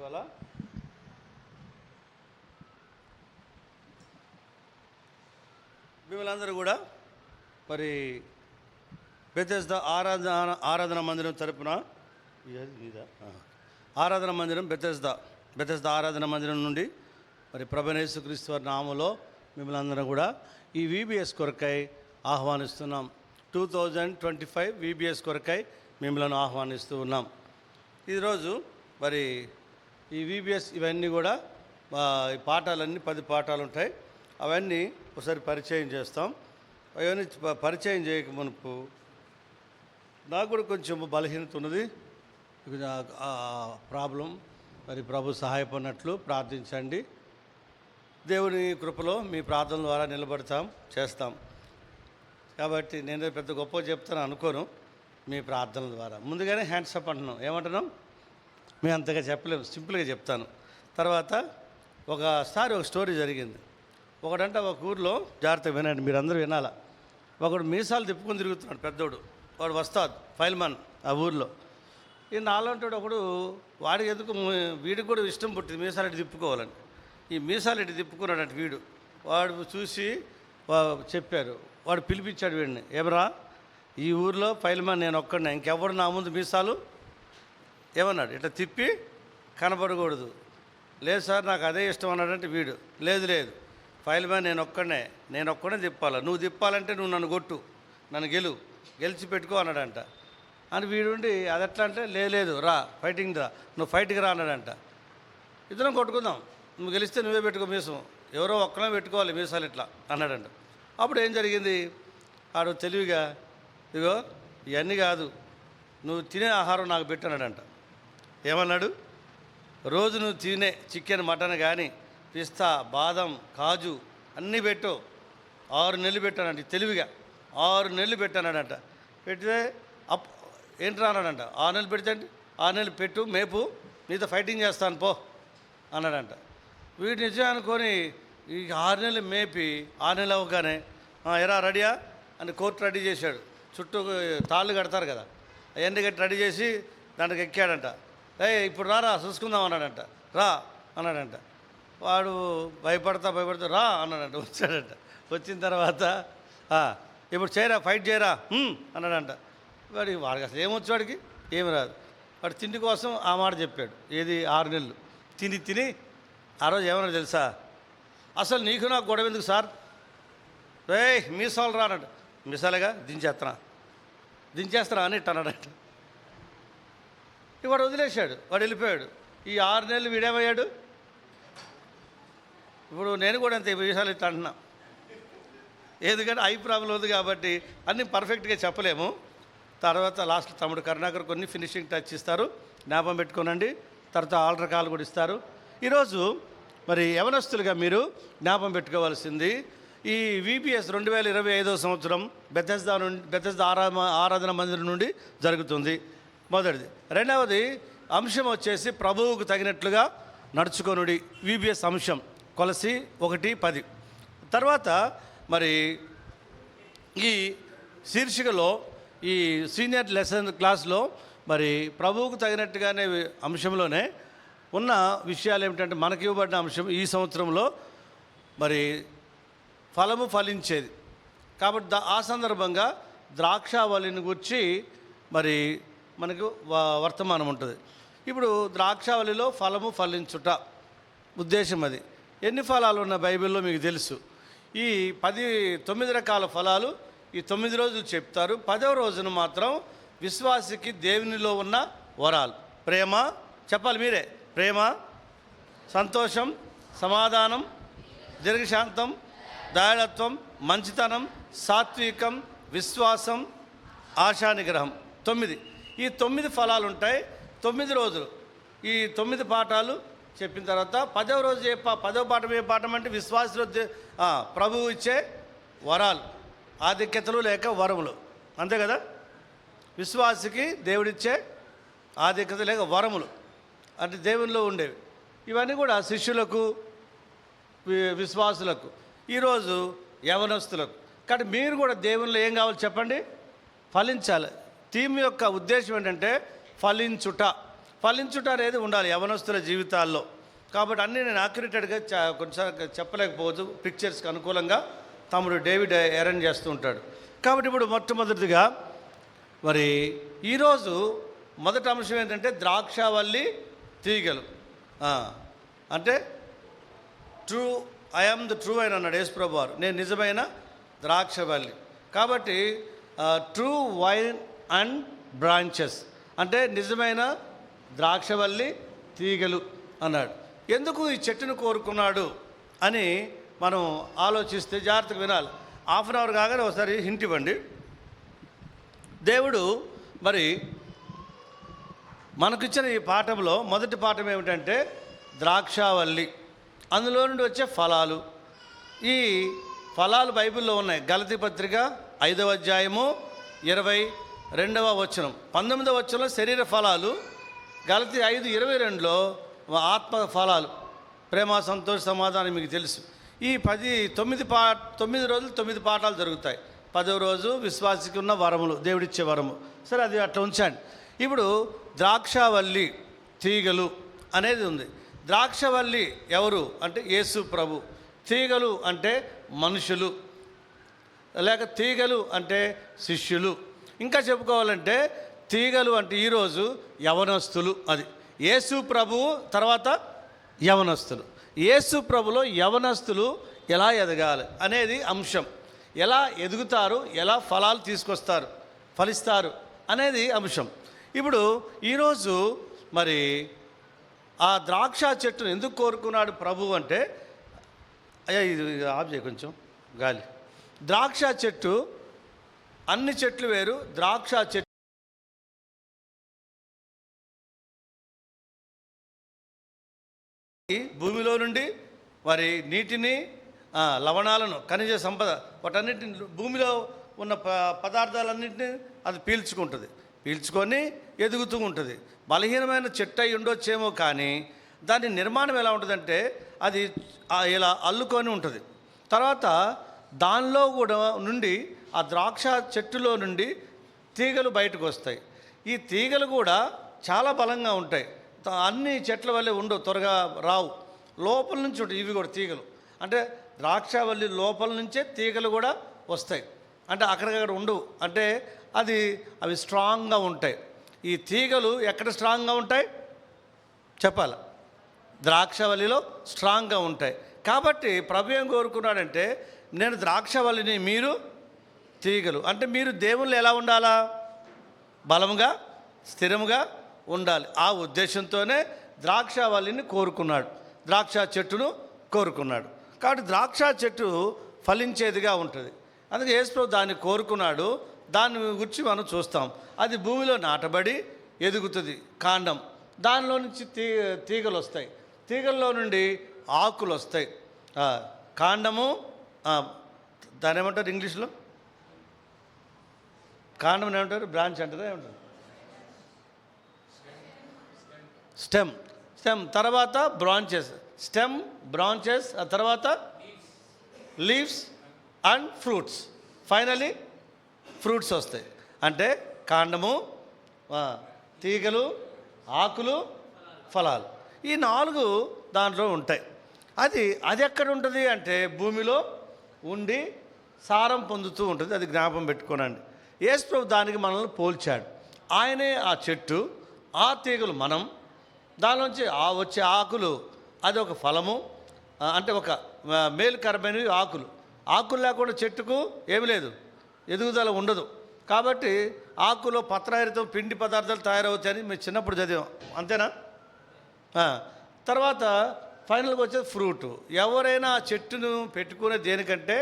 ఇవాళ మిమ్మల్ని కూడా మరి బెతెస్దా ఆరాధన మందిరం తరపున ఆరాధన మందిరం బెతెస్దా ఆరాధన మందిరం నుండి మరి ప్రభువైన యేసుక్రీస్తు వారి నామములో మిమ్మల్ని అందరం కూడా ఈ VBS కొరకై ఆహ్వానిస్తున్నాం. 2025 VBS కొరకై మిమ్మల్ని ఆహ్వానిస్తూ ఉన్నాం. ఈరోజు మరి ఈ VBS ఇవన్నీ కూడా ఈ పాఠాలన్నీ 10 పాఠాలు ఉంటాయి. అవన్నీ ఒకసారి పరిచయం చేస్తాం. అవన్నీ పరిచయం చేయక మునుపు నాకు కూడా కొంచెం బలహీనత ఉన్నది, ప్రాబ్లం. మరి ప్రభు సహాయపడినట్లు ప్రార్థించండి. దేవుని కృపలో మీ ప్రార్థన ద్వారా చేస్తాం. కాబట్టి నేను పెద్ద గొప్ప చెప్తాను అనుకోను, మీ ప్రార్థనల ద్వారా. ముందుగానే హ్యాండ్స్ అప్ అంటున్నాం. ఏమంటున్నాం? మేము అంతగా చెప్పలేము, సింపుల్గా చెప్తాను. తర్వాత ఒకసారి ఒక స్టోరీ జరిగింది. ఒకడంటే ఒక ఊరిలో, జాగ్రత్తగా వినండి, మీరు అందరూ వినాలా. ఒకడు మీసాలు తిప్పుకొని తిరుగుతున్నాడు, పెద్దోడు. వాడు వస్తాడు ఫైల్మాన్ ఆ ఊరిలో. ఈ నాలంటాడు ఒకడు, వాడికి ఎందుకు, వీడికి కూడా ఇష్టం పుట్టింది మీసాలు ఇటు తిప్పుకోవాలని. ఈ మీసాలు ఇటు తిప్పుకున్నాడు వీడు. వాడు చూసి చెప్పారు, వాడు పిలిపించాడు వీడిని. ఏమరా, ఈ ఊరిలో ఫైల్మాన్ నేను ఒక్కడినే, ఇంకెవరు నా ముందు మీసాలు ఏమన్నాడు, ఇట్లా తిప్పి కనపడకూడదు. లేదు సార్ నాకు అదే ఇష్టం అన్నాడంటే వీడు, లేదు ఫైల్మాన్ నేను ఒక్కడే తిప్పాలి, నువ్వు తిప్పాలంటే నువ్వు నన్ను కొట్టు, నన్ను గెలిచి పెట్టుకో అన్నాడంట. అని వీడుండి అది ఎట్లా అంటే, లేదు రా ఫైటింగ్ రా, నువ్వు ఫైట్కి రా అన్నాడంట. ఇద్దరం కొట్టుకుందాం, నువ్వు గెలిస్తే నువ్వే పెట్టుకో మీసం, ఎవరో ఒక్కనే పెట్టుకోవాలి మీసాలు ఇట్లా అన్నాడంట. అప్పుడు ఏం జరిగింది, ఆడు తెలివిగా, ఇగో ఇవన్నీ కాదు, నువ్వు తినే ఆహారం నాకు పెట్టన్నాడంట. ఏమన్నాడు, రోజు నువ్వు తినే చికెన్, మటన్ కానీ పిస్తా, బాదం, కాజు అన్నీ పెట్టు, 6 నెలలు పెట్టానంట. తెలివిగా 6 నెలలు పెట్టానంట. పెడితే ఏంటి అన్నాడంట. 6 నెలలు పెడితే 6 నెలలు పెట్టు, మేపు, నీతో ఫైటింగ్ చేస్తాను పో అన్నాడంట. వీడు నిజం అనుకొని ఈ 6 నెలలు మేపి 6 నెలలు అవ్వగానే ఎరా రెడీయా అని కోర్టు రెడీ చేశాడు. చుట్టూ తాళ్ళు కడతారు కదా, అవన్నీ కట్టి రెడీ చేసి దాంట్లోకి ఎక్కాడంట. ఇప్పుడు రా చూసుకుందాం అన్నాడంట. రా అన్నాడంట. వాడు భయపడతా రా అన్నాడంట. వచ్చాడంట. వచ్చిన తర్వాత ఇప్పుడు ఫైట్ చేయరా అన్నాడంట. వాడికి అసలు ఏమొచ్చు, వాడికి ఏమి రాదు. వాడు తిండి కోసం ఆ మాట చెప్పాడు. ఏది 6 నెలలు తిని ఆ రోజు ఏమన్నా తెలుసా, అసలు నీకు నాకు గొడవ ఎందుకు సార్, మీసాలు రా అన్నాడు. మీసాలుగా దించేస్తారా అని ఇట్ట అన్నాడంట. వాడు వదిలేశాడు, వాడు వెళ్ళిపోయాడు. ఈ 6 నెలలు వీడేమయ్యాడు. ఇప్పుడు నేను కూడా అంతే విషయాలు ఇట్లా అంటున్నా, ఎందుకంటే ఐ ప్రాబ్లం ఉంది కాబట్టి అన్నీ పర్ఫెక్ట్గా చెప్పలేము. తర్వాత లాస్ట్ తమ్ముడు కరుణాకర్ కొన్ని ఫినిషింగ్ టచ్ ఇస్తారు, జ్ఞాపకం పెట్టుకోనండి. తర్వాత ఆల్టర్ కాల్ కూడా ఇస్తారు. ఈరోజు మరి యవనస్తులుగా మీరు జ్ఞాపకం పెట్టుకోవాల్సింది, ఈ VBS 2025వ సంవత్సరం బెతెస్దా ఆరాధన మందిరం నుండి జరుగుతుంది. మొదటిది. రెండవది అంశం వచ్చేసి ప్రభువుకు తగినట్లుగా నడుచుకొనుడి. VBS అంశం కొలసి 1:10. తర్వాత మరి ఈ శీర్షికలో ఈ సీనియర్ లెసన్ క్లాస్లో మరి ప్రభువుకు తగినట్టుగానే అంశంలోనే ఉన్న విషయాలు ఏమిటంటే, మనకి ఇవ్వబడిన అంశం ఈ సంవత్సరంలో మరి ఫలము ఫలించేది కాబట్టి ఆ సందర్భంగా ద్రాక్షావళిని గురించి మరి మనకు వర్తమానం ఉంటుంది. ఇప్పుడు ద్రాక్షావళిలో ఫలము ఫలించుట ఉద్దేశం అది. ఎన్ని ఫలాలు ఉన్న బైబిల్లో మీకు తెలుసు. ఈ 9 రకాల ఫలాలు ఈ 9 రోజులు చెప్తారు. 10వ రోజున మాత్రం విశ్వాసికి దేవునిలో ఉన్న వరాలు. ప్రేమ, చెప్పాలి మీరే, ప్రేమ, సంతోషం, సమాధానం, దీర్ఘశాంతం, దయాళత్వం, మంచితనం, సాత్వికం, విశ్వాసం, ఆశానిగ్రహం. 9. ఈ 9 ఫలాలు ఉంటాయి. 9 రోజులు ఈ 9 పాఠాలు చెప్పిన తర్వాత 10వ రోజు 10వ పాఠం ఏ పాఠం అంటే విశ్వాసులు ప్రభువు ఇచ్చే వరాలు, ఆధిక్యతలు లేక వరములు. అంతే కదా, విశ్వాసికి దేవుడిచ్చే ఆధిక్యత లేక వరములు అంటే దేవునిలో ఉండేవి. ఇవన్నీ కూడా శిష్యులకు, విశ్వాసులకు, ఈరోజు యవనస్తులకు. కాబట్టి మీరు కూడా దేవునిలో ఏం కావాలి చెప్పండి, ఫలించాలి. థీమ్ యొక్క ఉద్దేశం ఏంటంటే ఫలించుట. ఫలించుట అనేది ఉండాలి యవనస్తుల జీవితాల్లో. కాబట్టి అన్నీ నేను యాక్యురేటెడ్గా కొన్నిసార్లు చెప్పలేకపోవచ్చు, పిక్చర్స్కి అనుకూలంగా తమ్ముడు డేవిడ్ అరేంజ్ చేస్తూ ఉంటాడు. కాబట్టి ఇప్పుడు మొట్టమొదటిగా మరి ఈరోజు మొదటి అంశం ఏంటంటే ద్రాక్షావల్లి తీగలు. అంటే true I am the true అని అన్నాడు యేసుప్రభు వారు, నేను నిజమైన ద్రాక్షవల్లి. కాబట్టి ట్రూ వైన్ అండ్ బ్రాంచెస్ అంటే నిజమైన ద్రాక్షవల్లి తీగలు అన్నాడు. ఎందుకు ఈ చెట్టును కోరుకున్నాడు అని మనం ఆలోచిస్తే జాగ్రత్తగా వినాలి. హాఫ్ అన్ అవర్ కాగానే ఒకసారి హింట్ ఇవ్వండి. దేవుడు మరి మనకిచ్చిన ఈ పాఠంలో మొదటి పాఠం ఏమిటంటే ద్రాక్షావల్లి, అందులో నుండి వచ్చే ఫలాలు. ఈ ఫలాలు బైబిల్లో ఉన్నాయి. గలతీ పత్రిక 5వ అధ్యాయము 22వ వచనం, 19వ వచనంలో శరీర ఫలాలు, గలతీ 5:22లో ఆత్మ ఫలాలు, ప్రేమ, సంతోష, సమాధానం మీకు తెలుసు. ఈ 9 రోజులు 9 పాఠాలు జరుగుతాయి. 10వ రోజు విశ్వాసికి ఉన్న వరములు, దేవుడిచ్చే వరము. సరే, అది అట్లా ఉంచండి. ఇప్పుడు ద్రాక్షావల్లి తీగలు అనేది ఉంది. ద్రాక్షవల్లి ఎవరు అంటే యేసు ప్రభు, తీగలు అంటే మనుషులు, లేక తీగలు అంటే శిష్యులు. ఇంకా చెప్పుకోవాలంటే తీగలు అంటే ఈరోజు యవనస్తులు. అది యేసు ప్రభువు తర్వాత యవనస్తులు. యేసు ప్రభులో యవనస్తులు ఎలా ఎదగాలి అనేది అంశం. ఎలా ఎదుగుతారు, ఎలా ఫలాలు తీసుకొస్తారు, ఫలిస్తారు అనేది అంశం. ఇప్పుడు ఈరోజు మరి ఆ ద్రాక్ష చెట్టును ఎందుకు కోరుకున్నాడు ప్రభు అంటే, అయ్యా ఇది ఆఫ్ చేయ కొంచెం గాలి. ద్రాక్ష చెట్టు, అన్ని చెట్లు వేరు, ద్రాక్ష చెట్టు భూమిలో నుండి మరి నీటిని, లవణాలను, ఖనిజ సంపద, వాటన్నిటిని, భూమిలో ఉన్న పదార్థాలన్నింటినీ అది పీల్చుకొని ఎదుగుతూ ఉంటుంది. బలహీనమైన చెట్టు అయి ఉండొచ్చేమో, కానీ దాని నిర్మాణం ఎలా ఉంటుందంటే అది ఇలా అల్లుకొని ఉంటుంది. తర్వాత దానిలో కూడా నుండి, ఆ ద్రాక్ష చెట్టులో నుండి తీగలు బయటకు వస్తాయి. ఈ తీగలు కూడా చాలా బలంగా ఉంటాయి. అన్ని చెట్ల వల్లే ఉండవు, త్వరగా రావు, లోపల నుంచి ఉంటాయి. ఇవి కూడా తీగలు అంటే ద్రాక్షవల్లి లోపల నుంచే తీగలు కూడా వస్తాయి. అంటే అక్కడికక్కడ ఉండవు, అంటే అవి స్ట్రాంగ్గా ఉంటాయి. ఈ తీగలు ఎక్కడ స్ట్రాంగ్గా ఉంటాయి చెప్పాలి, ద్రాక్షవల్లిలో స్ట్రాంగ్గా ఉంటాయి. కాబట్టి ప్రభు ఏం కోరుకున్నాడంటే, నేను ద్రాక్షవల్లిని, మీరు తీగలు. అంటే మీరు దేవుళ్ళు ఎలా ఉండాలా, బలముగా స్థిరముగా ఉండాలి. ఆ ఉద్దేశంతోనే ద్రాక్షవల్లిని కోరుకున్నాడు, ద్రాక్ష చెట్టును కోరుకున్నాడు. కాబట్టి ద్రాక్ష చెట్టు ఫలించేదిగా ఉంటుంది. అందుకే యేసుప్రభు దాన్ని కోరుకున్నాడు. దాని గురించి మనం చూస్తాం. అది భూమిలో నాటబడి ఎదుగుతుంది, కాండం, దానిలో నుంచి తీగలు వస్తాయి, తీగల్లో నుండి ఆకులు వస్తాయి. కాండము, దాని ఏమంటారు ఇంగ్లీష్లో, కాండం ఏమంటారు, బ్రాంచ్ అంటారా, ఏమంటారు, స్టెమ్, తర్వాత బ్రాంచెస్, స్టెమ్, బ్రాంచెస్, ఆ తర్వాత leaves and fruits, finally fruits వస్తాయి. అంటే కాండము, తీగలు, ఆకులు, ఫలాలు, ఈ 4 దాంట్లో ఉంటాయి. అది ఎక్కడ ఉంటుంది అంటే భూమిలో ఉండి సారం పొందుతూ ఉంటుంది. అది జ్ఞాపకం పెట్టుకోనండి. యేసుప్రభు దానికి మనల్ని పోల్చాడు. ఆయనే ఆ చెట్టు, ఆ తీగలు మనం, దానిలోంచి వచ్చే ఆకులు, అది ఒక ఫలము. అంటే ఒక మేలుకరమైనవి ఆకులు లేకుండా చెట్టుకు ఏమి లేదు, ఎదుగుదల ఉండదు. కాబట్టి ఆకులో పత్రహరితం, పిండి పదార్థాలు తయారవుతాయని మేము చిన్నప్పుడు చదివాం, అంతేనా? తర్వాత ఫైనల్గా వచ్చేది ఫ్రూటు. ఎవరైనా ఆ చెట్టును పెట్టుకునే దేనికంటే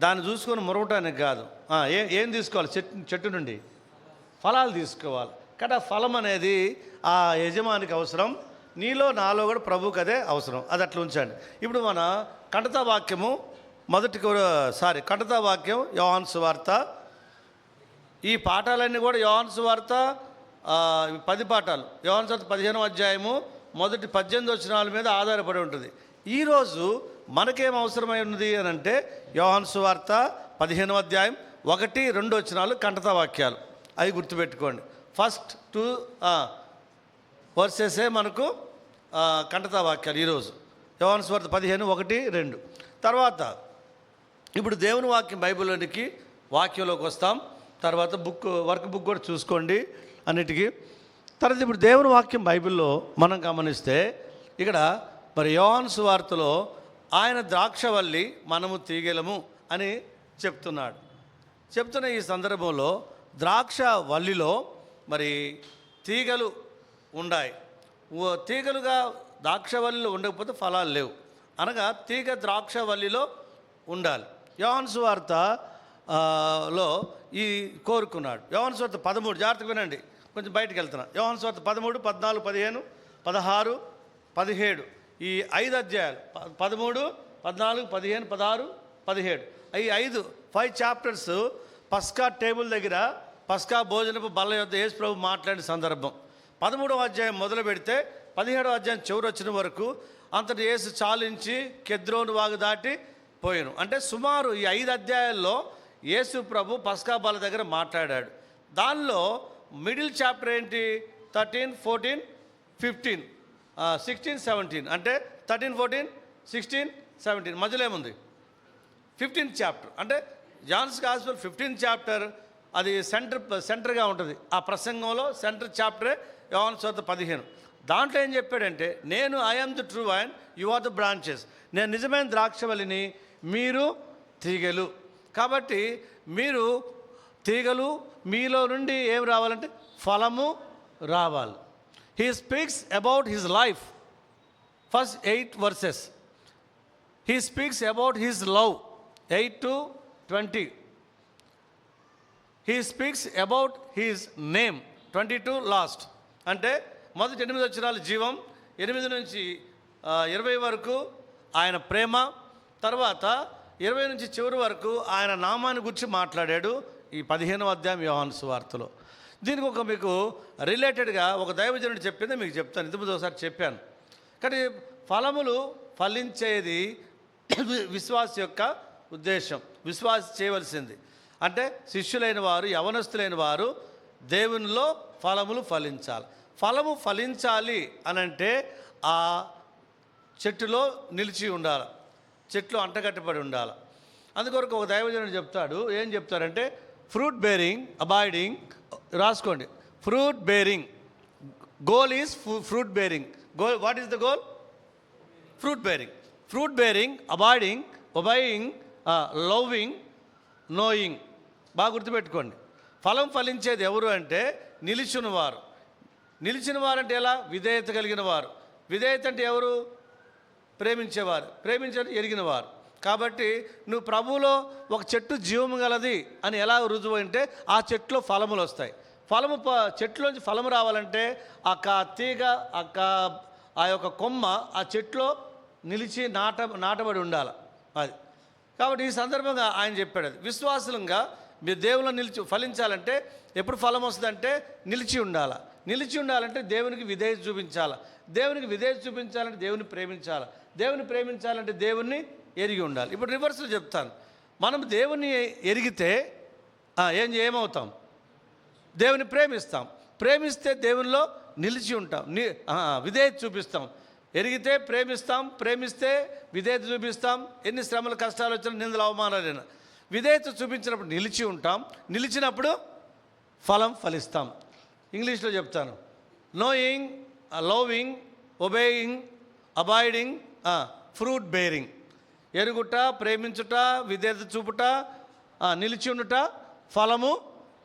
దాన్ని చూసుకొని మురవటానికి కాదు. ఏం తీసుకోవాలి, చెట్టు నుండి ఫలాలు తీసుకోవాలి. కాబట్టి ఆ ఫలం అనేది ఆ యజమానికి అవసరం, నీలో నాలో కూడా ప్రభువుకి అదే అవసరం. అది అట్లా ఉంచండి. ఇప్పుడు మన కంటతా వాక్యము కంటతా వాక్యం యోహాను సువార్త. ఈ పాఠాలన్నీ కూడా యోహాను సువార్త 10 పాఠాలు, యోహాను సువార్త 15వ అధ్యాయము మొదటి 18 వచనాల మీద ఆధారపడి ఉంటుంది. ఈరోజు మనకేం అవసరమై ఉన్నది అని అంటే యోహాను సువార్త 15వ అధ్యాయం 1, 2 వచనాలు కంటతా వాక్యాలు, అవి గుర్తుపెట్టుకోండి. ఫస్ట్ 2 వర్సెసే మనకు కంటతా వాక్యాలు ఈరోజు. యోహాను సువార్త 15:1-2. తర్వాత ఇప్పుడు దేవుని వాక్యం బైబిల్లోనికి వాక్యంలోకి వస్తాం. తర్వాత వర్క్ బుక్ కూడా చూసుకోండి అన్నిటికీ. తర్వాత ఇప్పుడు దేవుని వాక్యం బైబిల్లో మనం గమనిస్తే ఇక్కడ మరి యోహాను సువార్తలో ఆయన ద్రాక్షవల్లి మనము తీగెలము అని చెప్తున్న ఈ సందర్భంలో ద్రాక్ష వల్లిలో మరి తీగలు ఉన్నాయి. తీగలుగా ద్రాక్షవల్లిలో ఉండకపోతే ఫలాలు లేవు. అనగా తీగ ద్రాక్షవల్లిలో ఉండాలి. యోహాను సువార్త లో ఈ కోరుకున్నాడు. యోహాను సువార్త 13, జాగ్రత్తగా వినండి, కొంచెం బయటకు వెళ్తున్నా. యోహాను సువార్త 13, 14, 15, 16, 17 ఈ 5 అధ్యాయాలు 13, 14, 15, 16, 17 ఈ 5 చాప్టర్స్ పస్కా టేబుల్ దగ్గర పస్కా భోజనపు బల్ల యొద్ద యేసు ప్రభు మాట్లాడిన సందర్భం. 13వ అధ్యాయం మొదలు పెడితే 17వ అధ్యాయం చివరి వచ్చిన వరకు అంతటి యేసు చాలించి కెద్రోను వాగు దాటి పోయాను. అంటే సుమారు ఈ 5 అధ్యాయాల్లో యేసు ప్రభు పస్కా బల్ల దగ్గర మాట్లాడాడు. దానిలో మిడిల్ చాప్టర్ ఏంటి? 13, 14, 15, 16, 17 అంటే 13, 14, 16, 17 మధ్యలో ఏముంది? 15th chapter. అంటే జాన్స్ గాస్పెల్ 15th చాప్టర్ అది సెంటర్గా ఉంటుంది. ఆ ప్రసంగంలో సెంటర్ చాప్టరే యోహాను సువార్త 15. దాంట్లో ఏం చెప్పాడంటే, నేను I am the true vine, you are the branches. నేను నిజమైన ద్రాక్షవల్లిని, మీరు తీగలు. కాబట్టి మీరు తీగలు, మీలో నుండి ఏం రావాలంటే ఫలము రావాలి. He speaks about his life. First 8 verses. He speaks about his love 8-20. He speaks about his name 22 last. అంటే మొదటి 8 అక్షరాలు జీవం, 8 నుంచి 20 వరకు ఆయన ప్రేమ, తర్వాత 20 నుంచి చివరి వరకు ఆయన నామాన్ని గురించి మాట్లాడాడు ఈ 15వ అధ్యాయం యోహాను సువార్తలో. దీనికి ఒక మీకు రిలేటెడ్గా ఒక దైవజనుడు చెప్పింది మీకు చెప్తాను. ఇంతకుముందు ఒకసారి చెప్పాను. కానీ ఫలములు ఫలించేది విశ్వాస యొక్క ఉద్దేశం. విశ్వాస చేయవలసింది అంటే శిష్యులైన వారు, యవనస్తులైన వారు దేవునిలో ఫలములు ఫలించాలి. ఫలము ఫలించాలి అనంటే ఆ చెట్టులో నిలిచి ఉండాలి, చెట్లు అంటగట్టబడి ఉండాలి. అందుకొరకు ఒక దైవజనుడు చెప్తాడు. ఏం చెప్తారంటే ఫ్రూట్ బేరింగ్, అబాయిడింగ్. రాసుకోండి, fruit bearing. Goal is fruit bearing. Goal, what is the goal? Fruit bearing. Fruit bearing, abiding, obeying, loving, knowing. బాగా గుర్తుపెట్టుకోండి. ఫలం ఫలించేది ఎవరు అంటే నిలిచిన వారు. నిలిచిన వారంటే ఎలా? విధేయత కలిగిన వారు. విధేయత అంటే ఎవరు? ప్రేమించేవారు. ప్రేమించడం ఎరిగిన వారు. కాబట్టి నువ్వు ప్రభువులో ఒక చెట్టు జీవము గలది అని ఎలా రుజువు అంటే ఆ చెట్టులో ఫలములు వస్తాయి. చెట్టులోంచి ఫలము రావాలంటే తీగ ఆ యొక్క కొమ్మ ఆ చెట్టులో నిలిచి నాటబడి ఉండాలి. అది కాబట్టి ఈ సందర్భంగా ఆయన చెప్పాడు, అది విశ్వాసులంగా మీరు దేవుల్లో నిలిచి ఫలించాలంటే ఎప్పుడు ఫలం వస్తుందంటే నిలిచి ఉండాలి. నిలిచి ఉండాలంటే దేవునికి విధేయత చూపించాలి. దేవునికి విధేయత చూపించాలంటే దేవుని ప్రేమించాలి. దేవుని ప్రేమించాలంటే దేవుణ్ణి ఎరిగి ఉండాలి. ఇప్పుడు రివర్స్లో చెప్తాను. మనం దేవుని ఎరిగితే ఏమవుతాం? దేవుని ప్రేమిస్తాం. ప్రేమిస్తే దేవునిలో నిలిచి ఉంటాం, విధేయత చూపిస్తాం. ఎరిగితే ప్రేమిస్తాం, ప్రేమిస్తే విధేయత చూపిస్తాం. ఎన్ని శ్రమలు కష్టాలు వచ్చినా, నిందలు అవమానాలైనా విధేయత చూపించినప్పుడు నిలిచి ఉంటాం. నిలిచినప్పుడు ఫలం ఫలిస్తాం. ఇంగ్లీష్లో చెప్తాను. Knowing, loving, obeying, abiding, fruit bearing. ఎరుగుట, ప్రేమించుట, విధేయత చూపుట, నిలిచి ఉండుట, ఫలము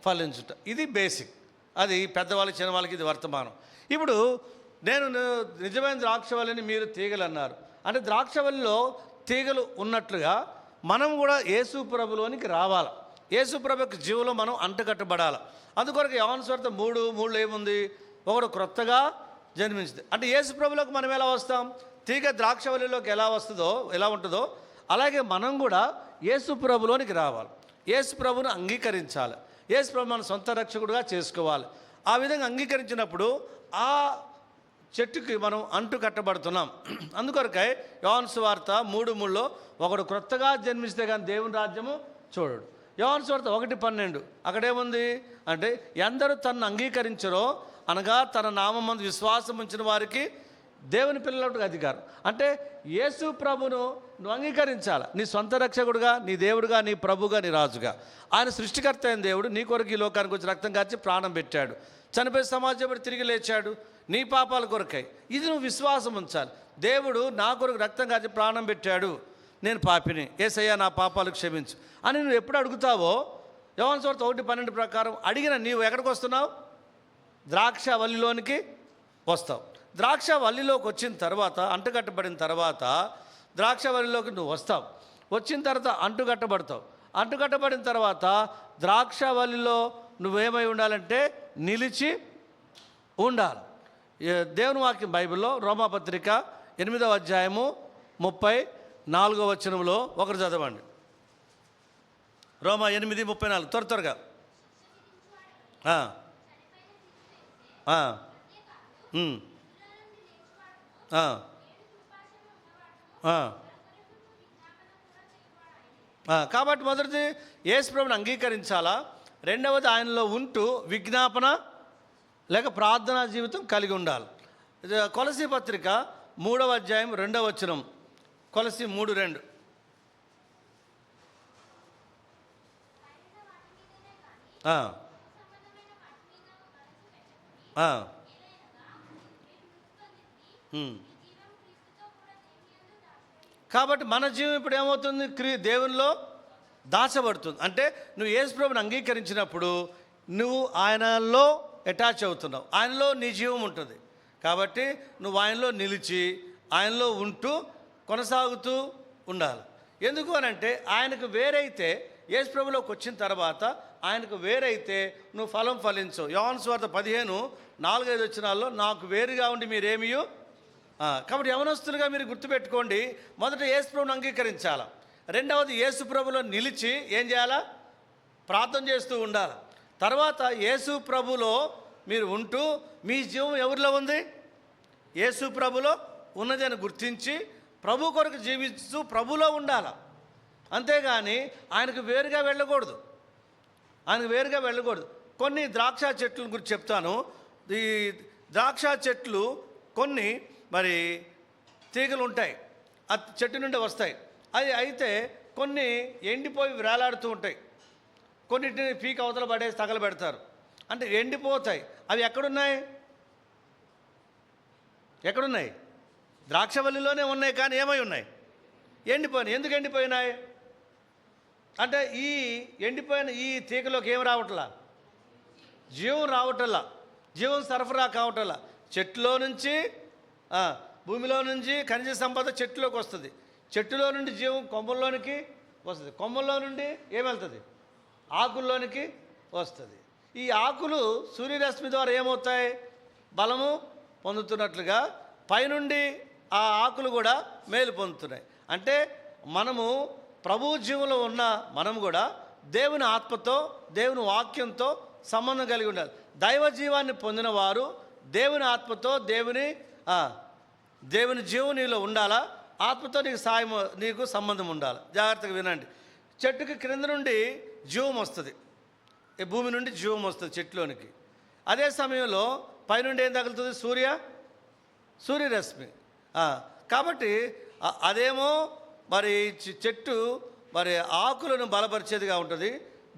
ఫలించుట. ఇది బేసిక్. అది పెద్దవాళ్ళకి, చిన్నవాళ్ళకి ఇది వర్తమానం. ఇప్పుడు నేను నిజమైన ద్రాక్షవల్లిని, మీరు తీగలు అన్నారు. అంటే ద్రాక్షవల్లిలో తీగలు ఉన్నట్లుగా మనం కూడా యేసు ప్రభులోనికి రావాలి. యేసు ప్రభు యొక్క జీవులో మనం అంటగట్టబడాలి. అందుకొరకు యోహాను సువార్త 3:3 ఏముంది? ఒకడు క్రొత్తగా జన్మించింది. అంటే యేసు ప్రభులోకి మనం ఎలా వస్తాం? తీగ ద్రాక్షవల్లిలోకి ఎలా ఉంటుందో అలాగే మనం కూడా యేసు ప్రభులోనికి రావాలి. యేసు ప్రభుని అంగీకరించాలి. యేసు ప్రభు మన సొంత రక్షకుడుగా చేసుకోవాలి. ఆ విధంగా అంగీకరించినప్పుడు ఆ చెట్టుకి మనం అంటు కట్టబడుతున్నాం. అందుకొరకై యోహాను సువార్త 3:3 ఒకడు క్రొత్తగా జన్మిస్తే కానీ దేవుని రాజ్యము చూడడు. యోహాను సువార్త 1:12 అక్కడేముంది అంటే ఎందరూ తనను అంగీకరించరో అనగా తన నామమందు విశ్వాసం ఉంచిన వారికి దేవుని పిల్లలకు అధికారం. అంటే యేసు ప్రభును నువ్వు అంగీకరించాలి, నీ సొంత రక్షకుడుగా, నీ దేవుడుగా, నీ ప్రభుగా, నీ రాజుగా. ఆయన సృష్టికర్త అయిన దేవుడు నీ కొరకు ఈ లోకానికి వచ్చి రక్తం కార్చి ప్రాణం పెట్టాడు, చనిపోయి సమాజం తిరిగి లేచాడు నీ పాపాల కొరకై. ఇది నువ్వు విశ్వాసం ఉంచాలి. దేవుడు నా కొరకు రక్తం కార్చి ప్రాణం పెట్టాడు, నేను పాపిని, యేసయ్యా నా పాపాలు క్షమించు అని నువ్వు ఎప్పుడు అడుగుతావో యోహాను సువార్త 1:12 ప్రకారం అడిగిన నీవు ఎక్కడికి వస్తున్నావు? ద్రాక్ష వల్లిలోనికి వస్తావు. ద్రాక్ష వల్లిలోకి వచ్చిన తర్వాత, అంటుకట్టబడిన తర్వాత ద్రాక్ష వల్లిలోకి నువ్వు వస్తావు. వచ్చిన తర్వాత అంటుకట్టబడతావు. అంటుకట్టబడిన తర్వాత ద్రాక్ష వల్లిలో నువ్వేమై ఉండాలంటే నిలిచి ఉండాలి. దేవుని వాక్యం బైబిల్లో రోమాపత్రిక 8వ అధ్యాయము 34వ వచనంలో ఒకరు చదవండి. రోమా 8:34 త్వరగా. కాబట్టి మొదటిది యేసు ప్రభువుని అంగీకరించాలా, రెండవది ఆయనలో ఉంటూ విజ్ఞాపన లేక ప్రార్థనా జీవితం కలిగి ఉండాలి. కొలసీ పత్రిక 3వ అధ్యాయం 2వ వచనం, కొలసీ 3:2. కాబట్టి మన జీవం ఇప్పుడు ఏమవుతుంది? దేవునిలో దాచబడుతుంది. అంటే నువ్వు యేసు ప్రభువుని అంగీకరించినప్పుడు నువ్వు ఆయనలో అటాచ్ అవుతున్నావు, ఆయనలో నీ జీవం ఉంటుంది. కాబట్టి నువ్వు ఆయనలో నిలిచి ఆయనలో ఉంటూ కొనసాగుతూ ఉండాలి. ఎందుకు అనంటే ఆయనకు వేరైతే, యేసు ప్రభువులోకి వచ్చిన తర్వాత ఆయనకు వేరైతే నువ్వు ఫలం ఫలించవు. యోహాను సువార్త 15:4-5 వచనాల్లో నాకు వేరుగా ఉండి మీరేమియో. కాబట్టి యవనస్తులుగా మీరు గుర్తుపెట్టుకోండి, మొదట యేసు ప్రభువుని అంగీకరించాలా, రెండవది యేసు ప్రభువులో నిలిచి ఏం చేయాలా? ప్రార్థన చేస్తూ ఉండాలి. తర్వాత యేసు ప్రభువులో మీరు ఉంటూ మీ జీవం ఎవరిలో ఉంది? యేసు ప్రభువులో ఉన్నది అని గుర్తించి ప్రభు కొరకు జీవిస్తూ ప్రభులో ఉండాలి. అంతేగాని ఆయనకు వేరుగా వెళ్ళకూడదు, ఆయనకు వేరుగా వెళ్ళకూడదు. కొన్ని ద్రాక్ష చెట్ల గురించి చెప్తాను. ఈ ద్రాక్ష చెట్లు కొన్ని మరి తీగలు ఉంటాయి, ఆ చెట్టు నుండి వస్తాయి. అది అయితే కొన్ని ఎండిపోయి వేలాడుతూ ఉంటాయి, కొన్నిటిని పీక అవతల పడేసి తగలబెడతారు, అంటే ఎండిపోతాయి. అవి ఎక్కడున్నాయి? ఎక్కడున్నాయి? ద్రాక్షవల్లిలోనే ఉన్నాయి, కానీ ఏమై ఉన్నాయి? ఎండిపోయినాయి. ఎందుకు ఎండిపోయినాయి అంటే ఈ ఎండిపోయిన ఈ తీగలోకి ఏం రావట్లా? జీవం రావటల్లా, జీవం సరఫరా కావటల్లా. చెట్టులో నుంచి భూమిలో నుంచి ఖనిజ సంపద చెట్టులోకి వస్తుంది, చెట్టులో నుండి జీవం కొమ్మల్లోనికి వస్తుంది, కొమ్మల్లో నుండి ఏం వెళ్తుంది? ఆకుల్లోనికి వస్తుంది. ఈ ఆకులు సూర్యరశ్మి ద్వారా ఏమవుతాయి? బలము పొందుతున్నట్లుగా పైనుండి ఆ ఆకులు కూడా మేలు పొందుతున్నాయి. అంటే మనము ప్రభు జీవంలో ఉన్న మనం కూడా దేవుని ఆత్మతో, దేవుని వాక్యంతో సంబంధం కలిగి ఉండాలి. దైవ జీవాన్ని పొందిన వారు దేవుని ఆత్మతో, దేవుని జీవం నీలో ఉండాలా, ఆత్మతో నీకు సంబంధం ఉండాలి. జాగ్రత్తగా వినండి. చెట్టుకి క్రింద నుండి జీవం వస్తుంది, భూమి నుండి జీవం వస్తుంది చెట్టులోనికి. అదే సమయంలో పైనుండి ఏం తగులుతుంది? సూర్యరశ్మి. కాబట్టి అదేమో మరి చెట్టు మరి ఆకులను బలపరిచేదిగా ఉంటుంది.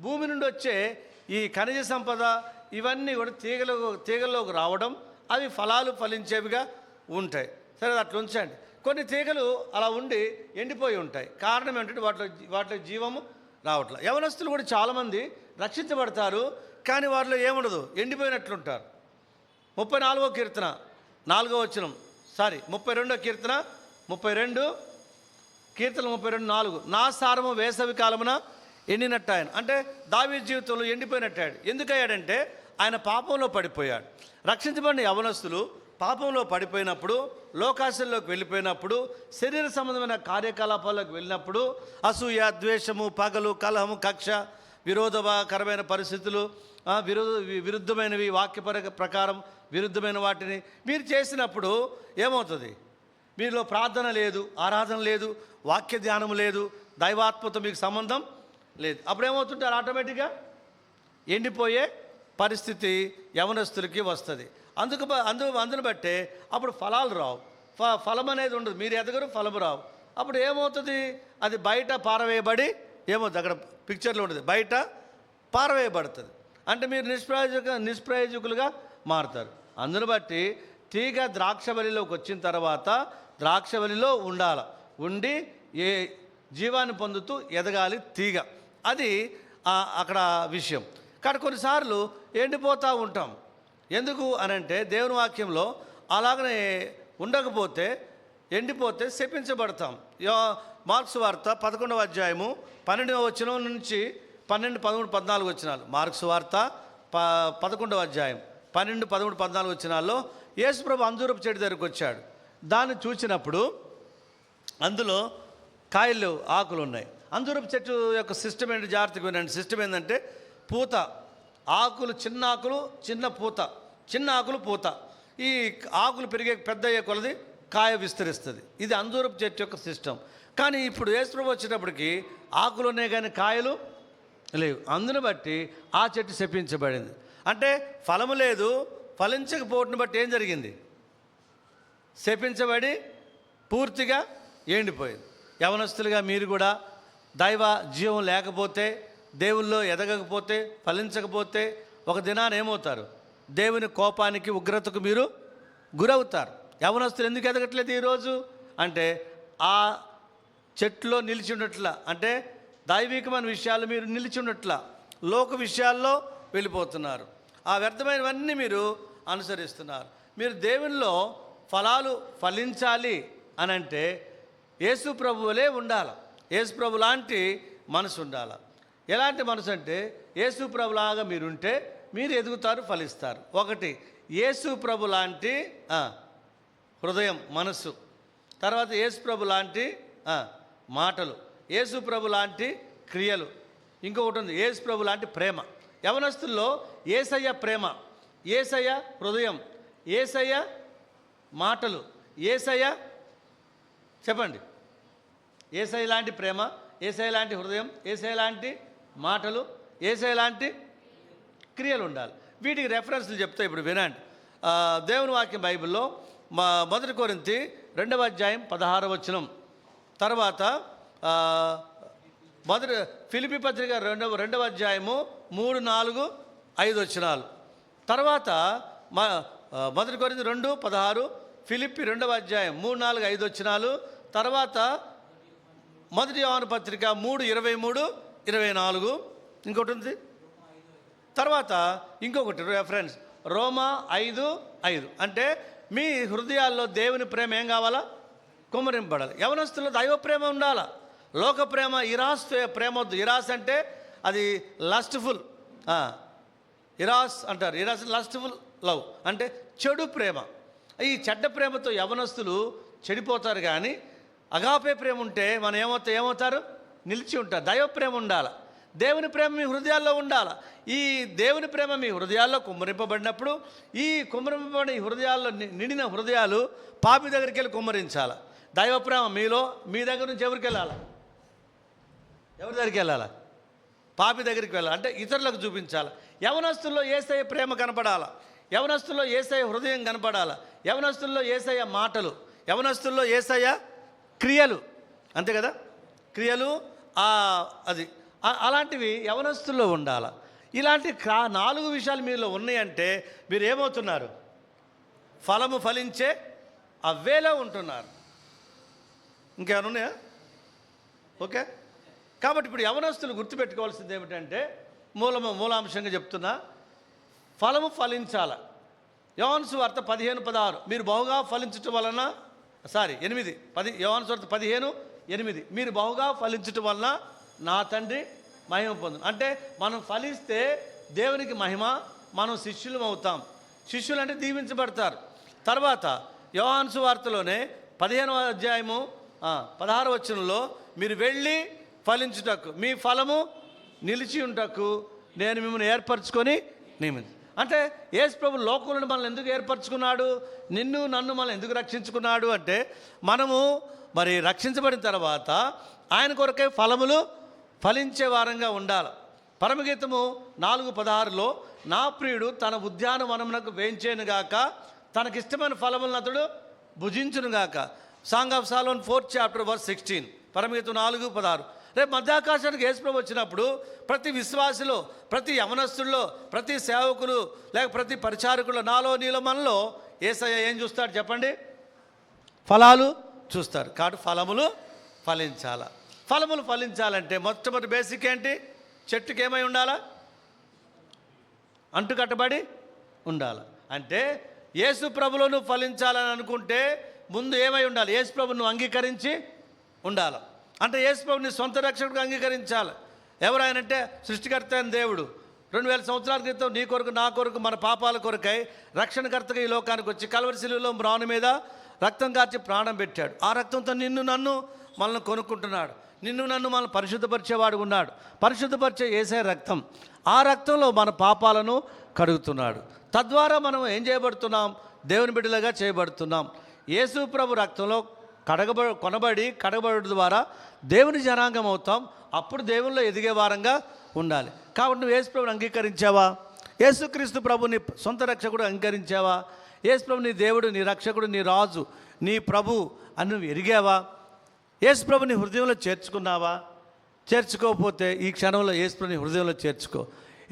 భూమి నుండి వచ్చే ఈ ఖనిజ సంపద ఇవన్నీ కూడా తీగల్లోకి రావడం, అవి ఫలాలు ఫలించేవిగా ఉంటాయి. సరే, అట్లా ఉంచండి. కొన్ని తీగలు అలా ఉండి ఎండిపోయి ఉంటాయి. కారణం ఏంటంటే వాటిలో జీవము రావట్లేదు. యవనస్తులు కూడా చాలామంది రక్షించబడతారు, కానీ వారిలో ఏముండదు, ఎండిపోయినట్లుంటారు. 34వ కీర్తన 4వ వచనం, 32వ కీర్తన 32:4 నా సారము వేసవి కాలమున ఎండినట్టు ఆయన. అంటే దావీదు జీవితంలో ఎండిపోయినట్టాడు. ఎందుకయ్యాడంటే ఆయన పాపంలో పడిపోయాడు. రక్షించబడిన యవనస్తులు పాపంలో పడిపోయినప్పుడు, లోకాశల్లోకి వెళ్ళిపోయినప్పుడు, శరీర సంబంధమైన కార్యకలాపాల్లోకి వెళ్ళినప్పుడు అసూయ, ద్వేషము, పగలు, కలహము, కక్ష, విరోధకరమైన పరిస్థితులు, విరుద్ధమైనవి, వాక్య ప్రకారం విరుద్ధమైన వాటిని మీరు చేసినప్పుడు ఏమవుతుంది? మీలో ప్రార్థన లేదు, ఆరాధన లేదు, వాక్య ధ్యానం లేదు, దైవాత్మతో మీకు సంబంధం లేదు. అప్పుడు ఏమవుతుంటారు? ఆటోమేటిక్గా ఎండిపోయే పరిస్థితి యవనస్తులకి వస్తుంది. అందును బట్టే అప్పుడు ఫలాలు రావు. ఫలం అనేది ఉండదు, మీరు ఎదగరు, ఫలము రావు. అప్పుడు ఏమవుతుంది? అది బయట పారవేయబడి ఏమవుతుంది? అక్కడ పిక్చర్లో ఉంటుంది, బయట పారవేయబడుతుంది. అంటే మీరు నిష్ప్రయోజకులుగా మారుతారు. అందును బట్టి తీగ ద్రాక్షవల్లిలోకి వచ్చిన తర్వాత ద్రాక్షవల్లిలో ఉండి ఏ జీవాన్ని పొందుతూ ఎదగాలి తీగ. అది అక్కడ విషయం. కానీ కొన్నిసార్లు ఎండిపోతూ ఉంటాం. ఎందుకు అనంటే దేవుని వాక్యంలో అలాగనే ఉండకపోతే ఎండిపోతే శపించబడతాం. మార్క్స్ వార్త 11వ అధ్యాయము 12వ వచనం నుంచి 12, 13, 14 వచనాలు. మార్క్స్ వార్త 11వ అధ్యాయం 12, 13, 14 వచనాల్లో యేసుప్రభు అంజూరపు చెట్టు దగ్గరికి వచ్చాడు. దాన్ని చూసినప్పుడు అందులో కాయలు, ఆకులు ఉన్నాయి. అంజూరపు చెట్టు యొక్క సిస్టమ్ ఏంటి? జాగ్రత్తగా వినండి. సిస్టమ్ ఏంటంటే పూత, ఆకులు, చిన్న ఆకులు, చిన్న పూత, చిన్న ఆకులు, పూత. ఈ ఆకులు పెరిగే పెద్ద అయ్యే కొలది కాయ విస్తరిస్తుంది. ఇది అంజూరపు చెట్టు యొక్క సిస్టమ్. కానీ ఇప్పుడు యేసుప్రభు వచ్చేటప్పటికి ఆకులు ఉన్నాయి కానీ కాయలు లేవు. అందును బట్టి ఆ చెట్టు శపించబడింది. అంటే ఫలము లేదు, ఫలించకపోవటం బట్టి ఏం జరిగింది? శపించబడి పూర్తిగా ఎండిపోయింది. యవనస్తులుగా మీరు కూడా దైవ జీవం లేకపోతే, దేవుల్లో ఎదగకపోతే, ఫలించకపోతే ఒక దినాన ఏమవుతారు? దేవుని కోపానికి, ఉగ్రతకు మీరు గురవుతారు. యవనస్తులు ఎందుకు ఎదగట్లేదు ఈరోజు అంటే ఆ చెట్టులో నిలిచి ఉన్నట్ల, అంటే దైవికమైన విషయాలు మీరు నిలిచి ఉన్నట్ల లోక విషయాల్లో వెళ్ళిపోతున్నారు. ఆ వ్యర్థమైనవన్నీ మీరు అనుసరిస్తున్నారు. మీరు దేవునిలో ఫలాలు ఫలించాలి అనంటే యేసు ప్రభువులే ఉండాలి. యేసు ప్రభు లాంటి మనసు ఉండాలి. ఎలాంటి మనసు అంటే యేసు ప్రభులాగా మీరుంటే మీరు ఎదుగుతారు, ఫలిస్తారు. ఒకటి, యేసు ప్రభు లాంటి హృదయం, మనసు. తర్వాత యేసు ప్రభు లాంటి మాటలు, యేసు ప్రభు లాంటి క్రియలు. ఇంకొకటి ఉంది, యేసు ప్రభు లాంటి ప్రేమ. యవనస్తుల్లో యేసయ్య ప్రేమ, యేసయ్య హృదయం, యేసయ్య మాటలు, యేసయ్య చెప్పండి, యేసయ్య లాంటి ప్రేమ, యేసయ్య లాంటి హృదయం, యేసయ్య లాంటి మాటలు, యేసయ్య లాంటి క్రియలు ఉండాలి. వీటికి రెఫరెన్స్లు చెప్తా. ఇప్పుడు వినండి. దేవుని వాక్యం బైబిల్లో 1 కొరింథీ 2వ అధ్యాయం 16వ వచనం, తర్వాత ఫిలిప్పీ పత్రిక 2వ అధ్యాయము 3, 4, 5 వచనాలు, తర్వాత 1 కొరింథీ 2:16, ఫిలిప్పీ 2వ అధ్యాయం 3, 4, 5 వచనాలు, తర్వాత 1 యోహాను పత్రిక 3:23, 24, ఇంకోటి ఉంది. తర్వాత ఇంకొకటి రెఫరెన్స్ రోమా 5:5. అంటే మీ హృదయాల్లో దేవుని ప్రేమ ఏం కావాలా? కుమ్మరింపబడాలి. యవనస్తుల్లో దైవ ప్రేమ ఉండాలా. లోక ప్రేమ, ఇరాస్ ప్రేమ వద్దు. ఇరాస్ అంటే అది లస్ట్ఫుల్, ఇరాస్ అంటారు. ఇరాస్ లస్ట్ఫుల్ లవ్ అంటే చెడు ప్రేమ. ఈ చెడ్డ ప్రేమతో యవనస్తులు చెడిపోతారు. కానీ అగాపే ప్రేమ ఉంటే మనం ఏమవుతారు? నిలిచి ఉంటారు. దైవ ప్రేమ ఉండాలి. దేవుని ప్రేమ మీ హృదయాల్లో ఉండాలి. ఈ దేవుని ప్రేమ మీ హృదయాల్లో కుమ్మరింపబడినప్పుడు ఈ కుమ్మరింపబడిన ఈ హృదయాల్లో నిండిన హృదయాలు పాపి దగ్గరికి వెళ్ళి కుమ్మరించాలి. దైవ ప్రేమ మీలో, మీ దగ్గర నుంచి ఎవరికి వెళ్ళాలి? ఎవరి దగ్గరికి వెళ్ళాలి? పాపి దగ్గరికి వెళ్ళాలి. అంటే ఇతరులకు చూపించాలి. యవనస్తుల్లో యేసయ్య ప్రేమ కనపడాలి. యవనస్తుల్లో యేసయ్య హృదయం కనపడాలి. యవనస్తుల్లో యేసయ్య మాటలు, యవనస్తుల్లో యేసయ్య క్రియలు. అంతే కదా? క్రియలు అది అలాంటివి యవనస్తుల్లో ఉండాలి. ఇలాంటి 4 విషయాలు మీలో ఉన్నాయంటే మీరు ఏమవుతున్నారు? ఫలము ఫలించే అవ్వేలో ఉంటున్నారు. ఇంకేమైనా ఉన్నాయా? ఓకే. కాబట్టి ఇప్పుడు యవనస్తులు గుర్తుపెట్టుకోవాల్సింది ఏమిటంటే మూలాంశంగా చెప్తున్నా, ఫలము ఫలించాల. యోహాను సువార్త 15:16 మీరు బహుగా ఫలించటం వలన 8 యోహాను సువార్త 15:8 మీరు బహుగా ఫలించటం వలన నా తండ్రి మహిమ పొందు. అంటే మనం ఫలిస్తే దేవునికి మహిమ, మనం శిష్యులం అవుతాం. శిష్యులు అంటే దీవించబడతారు. తర్వాత యోహాను సువార్తలోనే 15వ అధ్యాయము 16వ వచనంలో మీరు వెళ్ళి ఫలించుటకు, మీ ఫలము నిలిచి ఉంటకు నేను మిమ్మల్ని ఏర్పరచుకొని నియమించు. అంటే యేసు ప్రభు లోకంలో మనల్ని ఎందుకు ఏర్పరచుకున్నాడు? నిన్ను నన్ను మనల్ని ఎందుకు రక్షించుకున్నాడు అంటే మనము మరి రక్షించబడిన తర్వాత ఆయన కొరకే ఫలములు ఫలించే వారంగా ఉండాలి. పరమగీతము 4:16లో నా ప్రియుడు తన ఉద్యానవనమునకు వేంచేనుగాక, తనకిష్టమైన ఫలములను అతడు భుజించునుగాక. Song of Solomon 4th chapter verse 16. పరమగీతం 4:16. రేపు మధ్యాకాశానికి యేసుప్రభు వచ్చినప్పుడు ప్రతి విశ్వాసిలో, ప్రతి యవనస్తుల్లో, ప్రతి సేవకులు లేక ప్రతి పరిచారకులు, నాలో నీలో మనలో యేసయ్య ఏం చూస్తాడు చెప్పండి? ఫలాలు చూస్తాడు. కాబట్టి ఫలములు ఫలించాలా. ఫలములు ఫలించాలంటే మొట్టమొదటి బేసిక్ ఏంటి? చెట్టుకి ఏమై ఉండాలా? అంటు కట్టబడి ఉండాలి. అంటే యేసు ప్రభులో నువ్వు ఫలించాలని అనుకుంటే ముందు ఏమై ఉండాలి? యేసు ప్రభుని నువ్వు అంగీకరించి ఉండాలి. అంటే యేసు ప్రభుని సొంత రక్షకుడిగా అంగీకరించాలి. ఎవరైనంటే సృష్టికర్త అయిన దేవుడు 2000 సంవత్సరాల క్రితం నీ కొరకు, నా కొరకు, మన పాపాల కొరకై రక్షణకర్తగా ఈ లోకానికి వచ్చి కల్వరి శిలువలో మ్రాను మీద రక్తం కార్చి ప్రాణం పెట్టాడు. ఆ రక్తంతో నిన్ను నన్ను మనల్ని కొనుక్కుంటున్నాడు. నిన్ను నన్ను మనల్ని పరిశుద్ధపరిచేవాడు ఉన్నాడు. పరిశుద్ధపరిచే యేసయ్య రక్తం, ఆ రక్తంలో మన పాపాలను కడుగుతున్నాడు. తద్వారా మనం ఏం చేయబడుతున్నాం? దేవుని బిడ్డలుగా చేయబడుతున్నాం. యేసు ప్రభు రక్తంలో కడగబడు ద్వారా దేవుని జనాంగం అవుతాం. అప్పుడు దేవునిలో ఎదిగే వారంగా ఉండాలి. కాబట్టి నువ్వు యేసు ప్రభుని అంగీకరించావా? యేసుక్రీస్తు ప్రభుని సొంత రక్షకుడు అంగీకరించావా? యేసు ప్రభు నీ దేవుడు, నీ రక్షకుడు, నీ రాజు, నీ ప్రభు అని నువ్వు ఎరిగావా? యేసు ప్రభు నీ హృదయంలో చేర్చుకున్నావా? చేర్చుకోకపోతే ఈ క్షణంలో యేసు ప్రభు నీ హృదయంలో చేర్చుకో.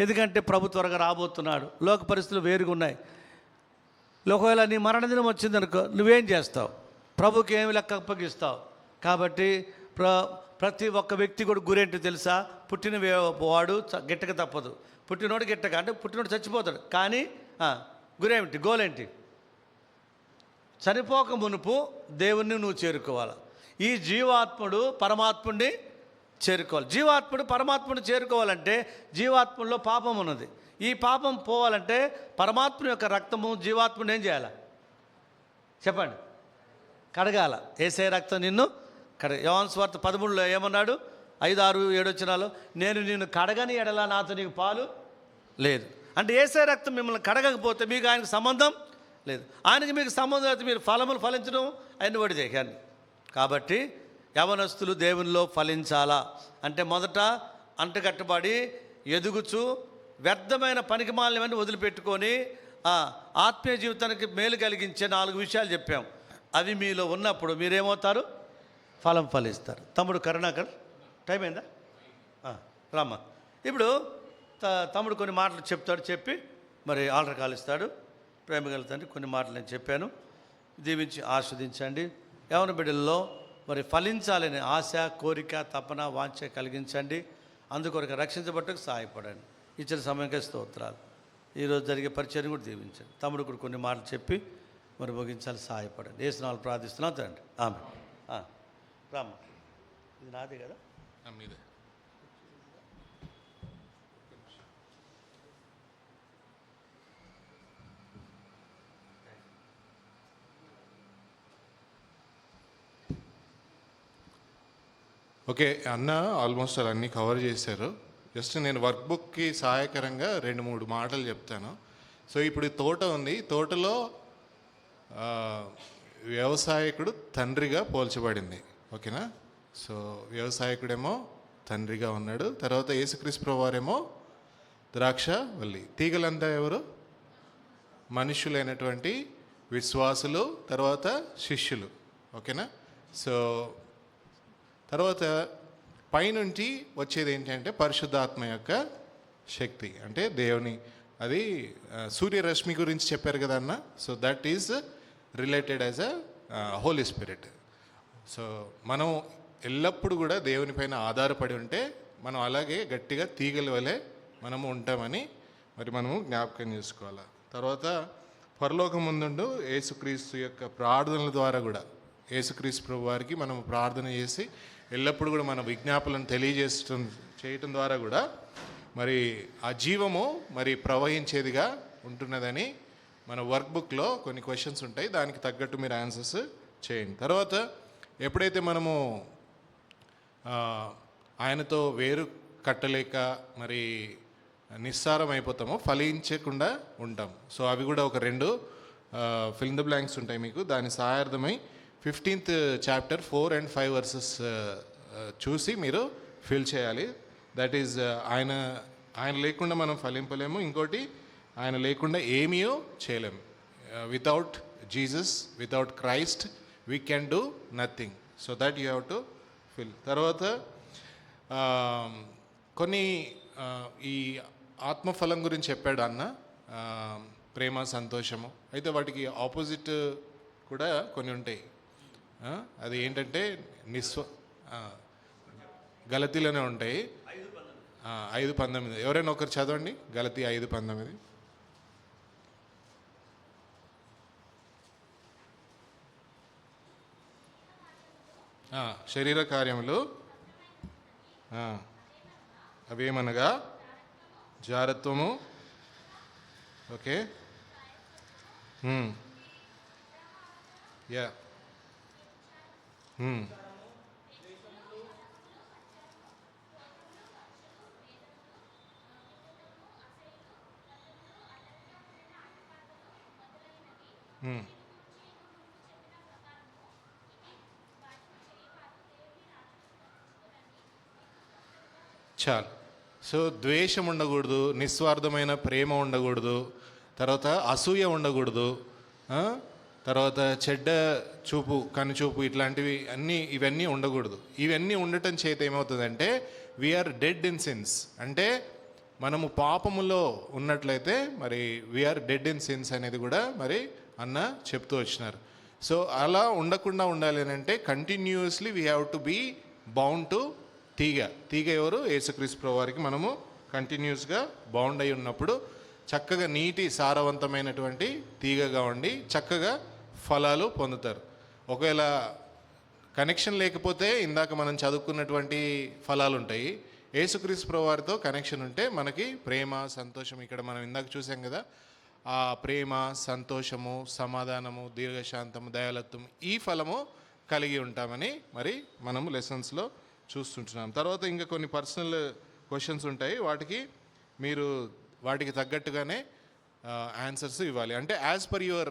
ఎందుకంటే ప్రభు త్వరగా రాబోతున్నాడు. లోక పరిస్థితులు వేరుగా ఉన్నాయి. ఒకవేళ నీ మరణదినం వచ్చిందనుకో, నువ్వేం చేస్తావు? ప్రభుకి ఏమి లెక్క అప్పగిస్తావు? కాబట్టి ప్రతి ఒక్క వ్యక్తి కూడా గురేంటి తెలుసా? పుట్టిన వాడు గిట్టక తప్పదు. పుట్టినోడు గిట్టక అంటే పుట్టినోడు చచ్చిపోతాడు. కానీ గురేమిటి? గోలేంటి? చనిపోక మునుపు దేవుణ్ణి నువ్వు చేరుకోవాలి. ఈ జీవాత్ముడు పరమాత్ముడిని చేరుకోవాలి. జీవాత్ముడు పరమాత్ముడిని చేరుకోవాలంటే జీవాత్ముడిలో పాపం ఉన్నది. ఈ పాపం పోవాలంటే పరమాత్ముని యొక్క రక్తము జీవాత్ముని ఏం చేయాలి చెప్పండి? కడగాల. యేసయ్య రక్తం నిన్ను యోహాను సువార్త 13లో ఏమన్నాడు? 5, 6, 7 వచనాలు, నేను నిన్ను కడగని ఎడల నాతో నీకు పాలు లేదు. అంటే యేసయ్య రక్తం మిమ్మల్ని కడగకపోతే మీకు ఆయనకు సంబంధం లేదు. ఆయనకి మీకు సంబంధం అయితే మీరు ఫలములు ఫలించడం ఆయన వడి చేయాలి. కాబట్టి యవనస్తులు దేవునిలో ఫలించాలా అంటే మొదట అంటగట్టబడి ఎదుగుచు వ్యర్థమైన పనికిమాలినవన్నీ వదిలిపెట్టుకొని ఆత్మీయ జీవితానికి మేలు కలిగించే 4 విషయాలు చెప్పాం. అవి మీలో ఉన్నప్పుడు మీరేమవుతారు? ఫలం ఫలిస్తారు. తమ్ముడు కరుణాకర్, టైం అయిందా? రామ్మా. ఇప్పుడు తమ్ముడు కొన్ని మాటలు చెప్తాడు. చెప్పి మరి ఆల్టర్ కాల్ ఇస్తాడు. ప్రేమ కలుగుతండి. కొన్ని మాటలు నేను చెప్పాను. దీవించి ఆస్వాదించండి. యవన బిడ్డల్లో మరి ఫలించాలనే ఆశ, కోరిక, తపన, వాంఛ కలిగించండి. అందుకొరకు రక్షించబట్టకు సహాయపడండి. ఇచ్చిన సమయంకే స్తోత్రాలు. ఈరోజు జరిగే పరిచయం కూడా దీవించండి. తమ్ముడు కూడా కొన్ని మాటలు చెప్పి మరి ముగించాలి. సహాయపడండి. ఏసునామములో ప్రార్థిస్తున్నాం తండ్రి. ఆమె రామ్మ. ఇది నాదే కదా? మీదే. ఓకే అన్న, ఆల్మోస్ట్ అన్నీ కవర్ చేశారు. జస్ట్ నేను వర్క్ బుక్కి సహాయకరంగా 2-3 మాటలు చెప్తాను. సో ఇప్పుడు తోట ఉంది. తోటలో వ్యవసాయకుడు తండ్రిగా పోల్చబడింది. ఓకేనా? సో వ్యవసాయకుడేమో తండ్రిగా ఉన్నాడు. తర్వాత యేసుక్రీస్తు ప్రభువారేమో ద్రాక్షవల్లి. తీగలంతా ఎవరు? మనుషులైనటువంటి విశ్వాసులు, తర్వాత శిష్యులు. ఓకేనా? సో తర్వాత పైనుంచి వచ్చేది ఏంటంటే పరిశుద్ధాత్మ యొక్క శక్తి. అంటే దేవుని, అది సూర్యరశ్మి గురించి చెప్పారు కదా అన్న. So that is related as a holy spirit. So మనం ఎల్లప్పుడూ కూడా దేవుని పైన ఆధారపడి ఉంటే మనం అలాగే గట్టిగా తీగల వలె మనము ఉంటామని మరి మనము జ్ఞాపకం చేసుకోవాలి. తర్వాత పరలోకం ముందుండు యేసుక్రీస్తు యొక్క ప్రార్థనల ద్వారా కూడా, యేసుక్రీస్తు ప్రభు వారికి మనం ప్రార్థన చేసి ఎల్లప్పుడూ కూడా మన విజ్ఞాపనలను చేయటం ద్వారా కూడా మరి ఆ జీవము మరి ప్రవహించేదిగా ఉంటున్నదని మన వర్క్ బుక్లో కొన్ని క్వశ్చన్స్ ఉంటాయి. దానికి తగ్గట్టు మీరు ఆన్సర్స్ చేయండి. తర్వాత ఎప్పుడైతే మనము ఆయనతో వేరు కట్టలేక మరి నిస్సారం అయిపోతామో, ఫలించకుండా ఉంటాం. సో అవి కూడా ఒక 2 ఫిల్ ఇన్ ద బ్లాంక్స్ ఉంటాయి మీకు. దాని సహాయార్థమై 15th chapter 4 and 5 verses చూసి మీరు ఫిల్ చేయాలి. దట్ ఈజ్ ఆయన ఆయన లేకుండా మనం ఫలింపలేము. ఇంకోటి, ఆయన లేకుండా ఏమీ చేయలేము. Without Jesus, without Christ we can do nothing. So that you have to fill. తర్వాత కొన్ని ఈ ఆత్మఫలం గురించి చెప్పాడు అన్న, ప్రేమ, సంతోషము. అయితే వాటికి ఆపోజిట్ కూడా కొన్ని ఉంటాయి. అది ఏంటంటే గలతీలోనే ఉంటాయి. 5:19 ఎవరైనా ఒకరు చదవండి. గలతీ 5:19. శరీర కార్యములు అవేమనగా జారత్వము, ఓకే, యా, చాలు. సో ద్వేషం ఉండకూడదు, నిస్వార్థమైన ప్రేమ ఉండకూడదు, తర్వాత అసూయ ఉండకూడదు, తర్వాత చెడ్డ చూపు, కనుచూపు, ఇట్లాంటివి ఇవన్నీ ఉండకూడదు. ఇవన్నీ ఉండటం చేత ఏమవుతుందంటే వీఆర్ డెడ్ ఇన్ సిన్స్. అంటే మనము పాపములో ఉన్నట్లయితే మరి వీఆర్ డెడ్ ఇన్ సిన్స్ అనేది కూడా మరి అన్న చెప్తూ వచ్చినారు. సో అలా ఉండకుండా ఉండాలి అని అంటే continuously we have to be bound to తీగ ఎవరు? యేసుక్రీస్తు ప్రభువు వారికి మనము కంటిన్యూస్గా బౌండ్ అయి ఉన్నప్పుడు చక్కగా నీటి సారవంతమైనటువంటి తీగగా ఉండి చక్కగా ఫలాలు పొందుతారు. ఒకవేళ కనెక్షన్ లేకపోతే ఇందాక మనం చదువుకున్నటువంటి ఫలాలు ఉంటాయి. యేసుక్రీస్తు ప్రభువు వారితో కనెక్షన్ ఉంటే మనకి ప్రేమ, సంతోషం, ఇక్కడ మనం ఇందాక చూసాం కదా, ఆ ప్రేమ, సంతోషము, సమాధానము, దీర్ఘశాంతము, దయాలత్వం, ఈ ఫలము కలిగి ఉంటామని మరి మనము లెసన్స్లో చూస్తుంటున్నాం. తర్వాత ఇంకా కొన్ని పర్సనల్ క్వశ్చన్స్ ఉంటాయి. వాటికి తగ్గట్టుగానే ఆన్సర్స్ ఇవ్వాలి. అంటే యాజ్ పర్ యువర్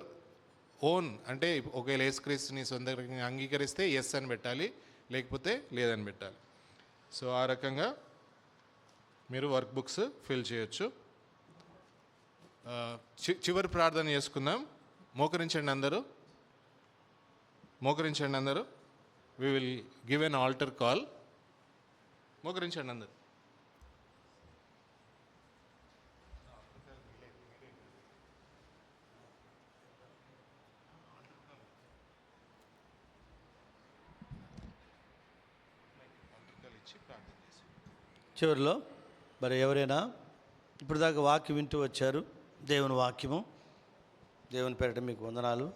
ఓన్. అంటే ఒకవేళ యేసుక్రీస్తుని సొంతంగా అంగీకరిస్తే ఎస్ అని పెట్టాలి, లేకపోతే లేదని పెట్టాలి. సో ఆ రకంగా మీరు వర్క్ బుక్స్ ఫిల్ చేయొచ్చు. చివరి ప్రార్థన చేసుకుందాం. మోకరించండి అందరూ. We will give an altar call. మోకరించండి అందరూ. చివరిలో మరి ఎవరైనా ఇప్పుడు దాకా వాక్యం వింటూ వచ్చారు, దేవుని వాక్యము, దేవుని పేరిట మీకు వందనాలు.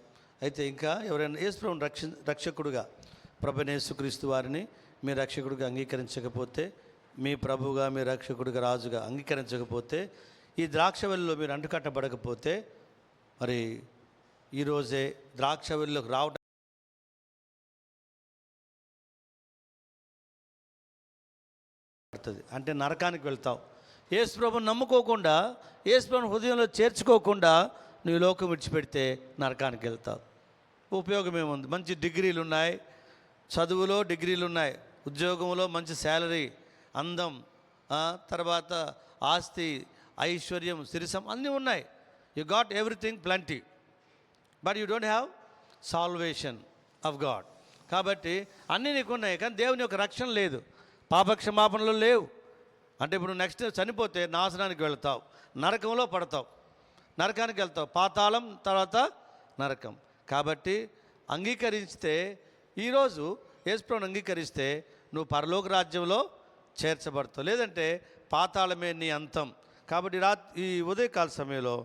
అయితే ఇంకా ఎవరైనా యేసుప్రభువుని రక్షకుడుగా, ప్రభువైన యేసుక్రీస్తు వారిని మీ రక్షకుడిగా అంగీకరించకపోతే, మీ ప్రభువుగా, మీ రక్షకుడిగా, రాజుగా అంగీకరించకపోతే, ఈ ద్రాక్షవల్లిలో మీరు అంటుకట్టబడకపోతే, మరి ఈరోజే ద్రాక్షవల్లిలోకి రావడం అంటే నరకానికి వెళ్తావు. యేసుప్రభువుని నమ్ముకోకుండా, యేసుప్రభువుని హృదయంలో చేర్చుకోకుండా నువ్వు లోకం విడిచిపెడితే నరకానికి వెళ్తావు. ఉపయోగం ఏముంది? మంచి డిగ్రీలు ఉన్నాయి, చదువులో డిగ్రీలు ఉన్నాయి, ఉద్యోగంలో మంచి శాలరీ, అందం, తర్వాత ఆస్తి, ఐశ్వర్యం, సిరిసం అన్నీ ఉన్నాయి. You got everything plenty, but you don't have salvation of God. కాబట్టి అన్నీ నీకు ఉన్నాయి, కానీ దేవుని యొక్క రక్షణ లేదు, పాపక్షమాపణలు లేవు. అంటే ఇప్పుడు నెక్స్ట్ చనిపోతే నాశనానికి వెళ్తావు, నరకంలో పడతావు, నరకానికి వెళ్తావు, పాతాళం తర్వాత నరకం. కాబట్టి అంగీకరిస్తే, ఈరోజు యేసుప్రభువుని అంగీకరిస్తే నువ్వు పరలోక రాజ్యంలో చేర్చబడతావు, లేదంటే పాతాళమే నీ అంతం. కాబట్టి ఈ ఉదయకాల సమయంలో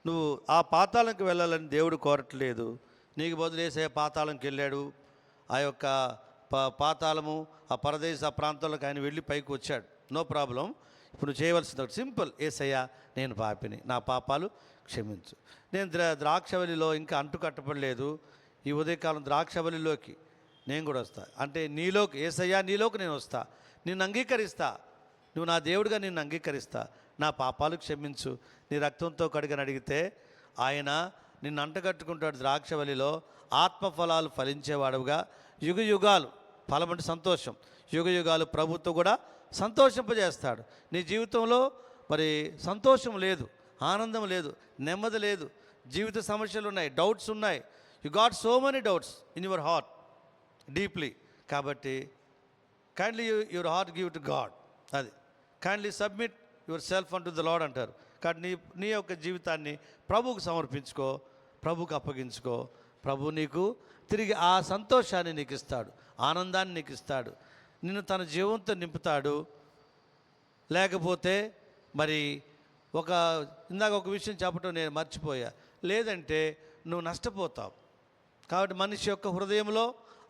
నువ్వు ఆ పాతాళంకి వెళ్ళాలని దేవుడు కోరట్లేదు. నీకు బదులు యేసయ్య పాతాళంకి వెళ్ళాడు. ఆ యొక్క పాతాళము, ఆ పరదేశ ప్రాంతంలోకి ఆయన వెళ్ళి పైకి వచ్చాడు, నో ప్రాబ్లం. ఇప్పుడు నువ్వు చేయవలసింది ఒకటి సింపుల్: యేసయ్య నేను పాపిని, నా పాపాలు క్షమించు. నేను ద్రాక్షవల్లిలో ఇంకా అంటు కట్టబడలేదు, ఈ ఉదయకాలం ద్రాక్షవల్లిలోకి నేను కూడా వస్తా. అంటే నీలోకి, యేసయ్య నీలోకి నేను వస్తా, నిన్ను అంగీకరిస్తా, నువ్వు నా దేవుడిగా నిన్ను అంగీకరిస్తా, నా పాపాలు క్షమించు, నీ రక్తంతో కడిగని అడిగితే ఆయన నిన్ను అంటగట్టుకుంటాడు. ద్రాక్షవల్లిలో ఆత్మఫలాలు ఫలించేవాడుగా యుగ యుగాలు, ఫలం అంటే సంతోషం, యుగ యుగాలు ప్రభుత్వం కూడా సంతోషింపజేస్తాడు. నీ జీవితంలో మరి సంతోషం లేదు, ఆనందం లేదు, నెమ్మది లేదు, జీవిత సమస్యలు ఉన్నాయి, డౌట్స్ ఉన్నాయి. You got so many doubts in your heart deeply. కాబట్టి kindly your heart give to God. అది kindly submit yourself unto the Lord అంటారు. కాబట్టి నీ యొక్క జీవితాన్ని ప్రభువుకు సమర్పించుకో, ప్రభువుకు అప్పగించుకో. ప్రభు నీకు తిరిగి ఆ సంతోషాన్ని నీకు ఇస్తాడు, ఆనందాన్ని నీకు ఇస్తాడు, నిన్ను తన జీవంతో నింపుతాడు. లేకపోతే మరి ఇందాక ఒక విషయం చెప్పడం నేను మర్చిపోయా, లేదంటే నువ్వు నష్టపోతావు. కాబట్టి మనిషి యొక్క హృదయంలో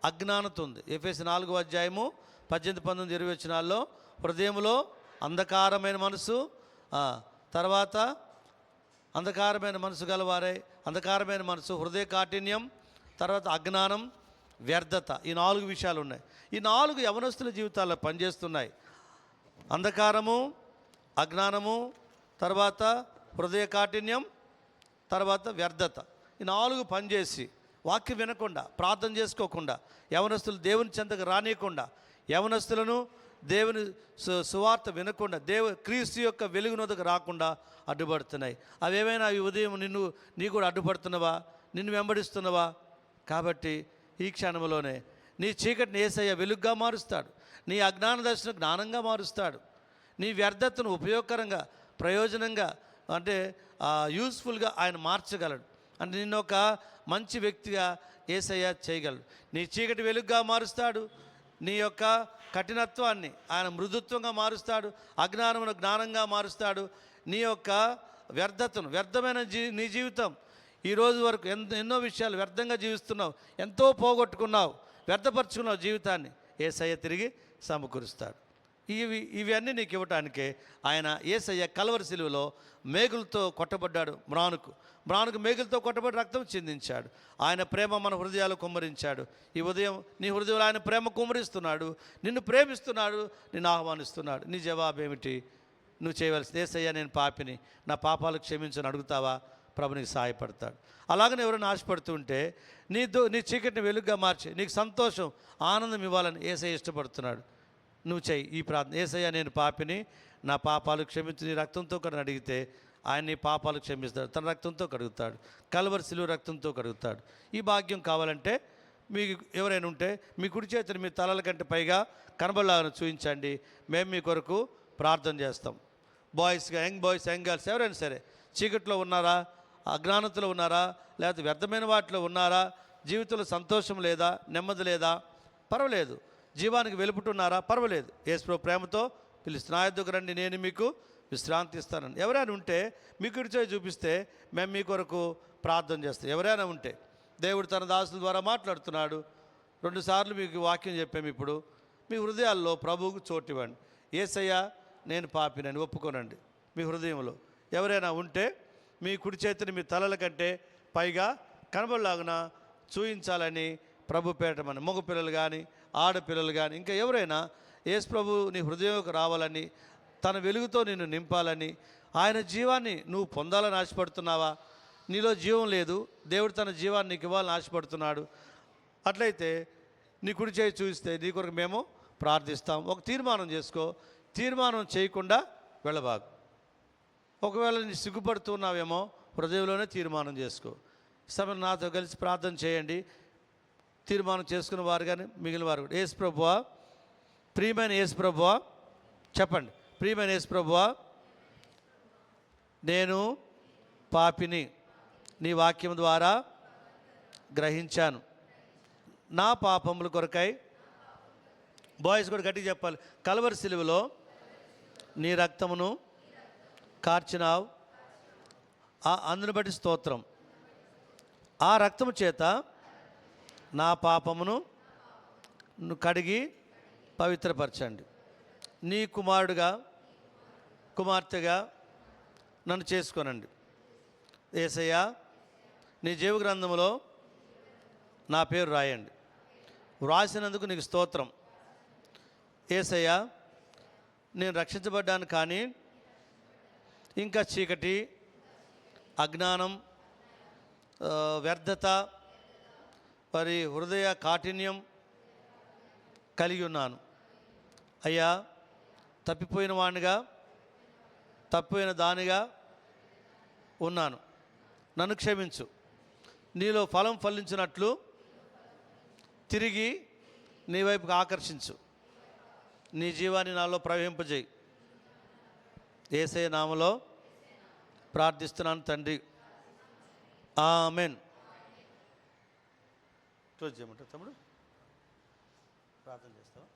అజ్ఞానత ఉంది. ఎఫెసీ 4:18-19-20 హృదయంలో అంధకారమైన మనసు, తర్వాత అంధకారమైన మనసు గలవారే, అంధకారమైన మనసు, హృదయ కాఠిన్యం, తర్వాత అజ్ఞానం, వ్యర్థత. ఈ 4 విషయాలు ఉన్నాయి. ఈ 4 యవనస్తుల జీవితాల్లో పనిచేస్తున్నాయి. అంధకారము, అజ్ఞానము, తర్వాత హృదయ కాఠిన్యం, తర్వాత వ్యర్థత. ఈ 4 పనిచేసి వాక్యం వినకుండా, ప్రార్థన చేసుకోకుండా, యవనస్తులు దేవుని చెంతకు రానియకుండా, యవనస్తులను దేవుని సువార్త వినకుండా, క్రీస్తు యొక్క వెలుగునొదకు రాకుండా అడ్డుపడుతున్నాయి. అవేమైనా ఈ ఉదయం నీ కూడా అడ్డుపడుతున్నవా, నిన్ను వెంబడిస్తున్నవా? కాబట్టి ఈ క్షణంలోనే నీ చీకటిని యేసయ్య వెలుగుగా మారుస్తాడు, నీ అజ్ఞాన దశను జ్ఞానంగా మారుస్తాడు, నీ వ్యర్థతను ఉపయోగకరంగా, ప్రయోజనంగా, అంటే యూస్ఫుల్గా ఆయన మార్చగలడు. అంటే నిన్ను ఒక మంచి వ్యక్తిగా యేసయ్య చేయగలడు. నీ చీకటి వెలుగుగా మారుస్తాడు, నీ యొక్క కఠినత్వాన్ని ఆయన మృదుత్వంగా మారుస్తాడు, అజ్ఞానమును జ్ఞానంగా మారుస్తాడు. నీ యొక్క వ్యర్థతను, వ్యర్థమైన నీ జీవితం ఈ రోజు వరకు ఎన్నో విషయాలు వ్యర్థంగా జీవిస్తున్నావు, ఎంతో పోగొట్టుకున్నావు, వ్యర్థపరుచుకున్నావు జీవితాన్ని, యేసయ్య తిరిగి సమకూరుస్తాడు. ఇవన్నీ నీకు ఇవ్వటానికే ఆయన యేసయ్య కల్వరి శిలువలో మేకులతో కొట్టబడ్డాడు. మ్రానుకు మేకులతో కొట్టబడి రక్తం చిందించాడు. ఆయన ప్రేమ మన హృదయాలు కుమ్మరించాడు. ఈ ఉదయం నీ హృదయంలో ఆయన ప్రేమ కుమ్మరిస్తున్నాడు, నిన్ను ప్రేమిస్తున్నాడు, నిన్ను ఆహ్వానిస్తున్నాడు. నీ జవాబు ఏమిటి? నువ్వు చేయవలసింది, యేసయ్య నేను పాపిని, నా పాపాలు క్షమించని అడుగుతావా? ప్రభు నీకు సహాయపడతాడు. అలాగనే ఎవరైనా ఆశపడుతుంటే నీ చీకటిని వెలుగుగా మార్చి నీకు సంతోషం, ఆనందం ఇవ్వాలని యేసయ్య ఇష్టపడుతున్నాడు. నువ్వు చెయ్యి ఈ ప్రార్థన. యేసయ్య నేను పాపిని, నా పాపాలు క్షమించి నీ రక్తంతో కడిగి అడిగితే ఆయన నీ పాపాలు క్షమిస్తాడు, తన రక్తంతో కడుగుతాడు, కల్వరి శిలువ రక్తంతో కడుగుతాడు. ఈ భాగ్యం కావాలంటే మీకు ఎవరైనా ఉంటే మీ కుడి చేతిని మీ తలల కంటే పైగా కనబడలాగా చూపించండి, మేము మీ కొరకు ప్రార్థన చేస్తాం. బాయ్స్గా, యంగ్ బాయ్స్, యంగ్ గర్ల్స్ ఎవరైనా సరే, చీకట్లో ఉన్నారా, అజ్ఞానతలో ఉన్నారా, లేకపోతే వ్యర్థమైన వాటిలో ఉన్నారా, జీవితంలో సంతోషం లేదా, నెమ్మది లేదా, పర్వాలేదు, జీవానికి వెలుపుతున్నారా, పర్వాలేదు, యేసు ప్రేమతో పిలుస్తున్నా, నా యొద్దకు రండి నేను మీకు విశ్రాంతి ఇస్తానని. ఎవరైనా ఉంటే మీ కుడి చేయి చూపిస్తే మేము మీ కొరకు ప్రార్థన చేస్తాం. ఎవరైనా ఉంటే దేవుడు తన దాసుల ద్వారా మాట్లాడుతున్నాడు. 2 సార్లు మీకు వాక్యం చెప్పాము. ఇప్పుడు మీ హృదయాల్లో ప్రభువుకు చోటివ్వండి. యేసయ్య నేను పాపినని ఒప్పుకోనండి మీ హృదయంలో. ఎవరైనా ఉంటే మీ కుడి చేతిని మీ తలల కంటే పైగా కనబడలాగున చూయించాలని ప్రభు పేటమని, మగ పిల్లలు కానీ ఆడపిల్లలు కానీ ఇంకా ఎవరైనా యేసు ప్రభు నీ హృదయంలోకి రావాలని, తన వెలుగుతో నిన్ను నింపాలని, ఆయన జీవాన్ని నువ్వు పొందాలని ఆశపడుతున్నావా? నీలో జీవం లేదు, దేవుడు తన జీవాన్ని నీకు ఇవ్వాలని ఆశపడుతున్నాడు. అట్లయితే నీ కుడి చేయి చూస్తే నీ కొరకు మేము ప్రార్థిస్తాం. ఒక తీర్మానం చేసుకో, తీర్మానం చేయకుండా వెళ్ళబాకు. ఒకవేళ నీ సిగ్గుపడుతున్నావేమో హృదయంలోనే తీర్మానం చేసుకో. సమయం నాతో కలిసి ప్రార్థన చేయండి. తీర్మానం చేసుకున్న వారు కానీ మిగిలిన వారు కూడా. యేసు ప్రభువా, ప్రియమైన యేసు ప్రభువా, చెప్పండి, ప్రియమైన యేసు ప్రభువా, నేను పాపిని నీ వాక్యం ద్వారా గ్రహించాను. నా పాపముల కొరకై, బాయ్స్ కూడా గట్టిగా చెప్పాలి, కల్వరి శిలువలో నీ రక్తమును కార్చినావు, అందును బట్టి స్తోత్రం. ఆ రక్తము చేత నా పాపమును కడిగి పవిత్రపరచండి. నీ కుమారుడుగా, కుమార్తెగా నన్ను చేసుకోనండి. యేసయ్య నీ జీవ గ్రంథములో నా పేరు రాయండి. వ్రాసినందుకు నీకు స్తోత్రం. యేసయ్య నేను రక్షించబడ్డాను, కానీ ఇంకా చీకటి, అజ్ఞానం, వ్యర్థత, మరి హృదయ కాఠిన్యం కలిగి ఉన్నాను. అయ్యా, తప్పిపోయిన వాడిగా తప్పైన దానిగా ఉన్నాను, నన్ను క్షమించు. నీలో ఫలం ఫలించినట్లు తిరిగి నీ వైపుకు ఆకర్షించు. నీ జీవాన్ని నాలో ప్రవహింపజేయి. యేసయ్య నామములో ప్రార్థిస్తున్నాను తండ్రి, ఆమెన్. క్లోజ్ చేయమంటారు తమ్ముడు? ప్రార్థన చేస్తావా?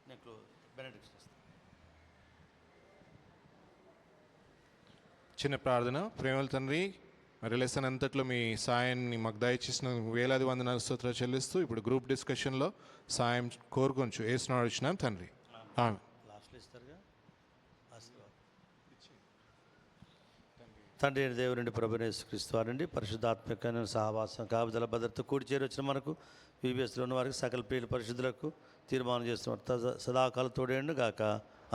నేను బెనడిక్షన్ ఇస్తాను. చిన్న ప్రార్థన. ప్రేమల తండ్రి, మరి లెసన్ అంతట్లో మీ సాయాన్ని మాకు దయచేసిన వేలాది వందనాలు స్తోత్రాలు చెల్లిస్తూ ఇప్పుడు గ్రూప్ డిస్కషన్లో సాయం కోరుకొంచు ఏసునాడు వచ్చినాం తండ్రి. ఆమెన్. లాస్ట్లో ఇస్తారుగా ఆశీర్వాదం. తండ్రి అయిన దేవుని ప్రభువైన యేసుక్రీస్తు వారండి పరిశుద్ధాత్మకమైన సహవాసం కాపుదల భద్రత కూడి చేరి వచ్చిన మనకు VBSలో ఉన్న వారికి సకల ప్రియుల పరిశుద్ధులకు తీర్మానం చేస్తున్నారు సదాకాలం తోడేయండి గాక.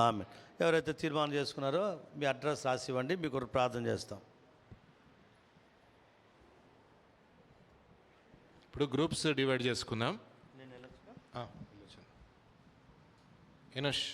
ఆమె ఎవరైతే తీర్మానం చేసుకున్నారో మీ అడ్రస్ రాసి ఇవ్వండి, మీకు ప్రార్థన చేస్తాం. ఇప్పుడు గ్రూప్స్ డివైడ్ చేసుకుందాం. నేను ఎనష్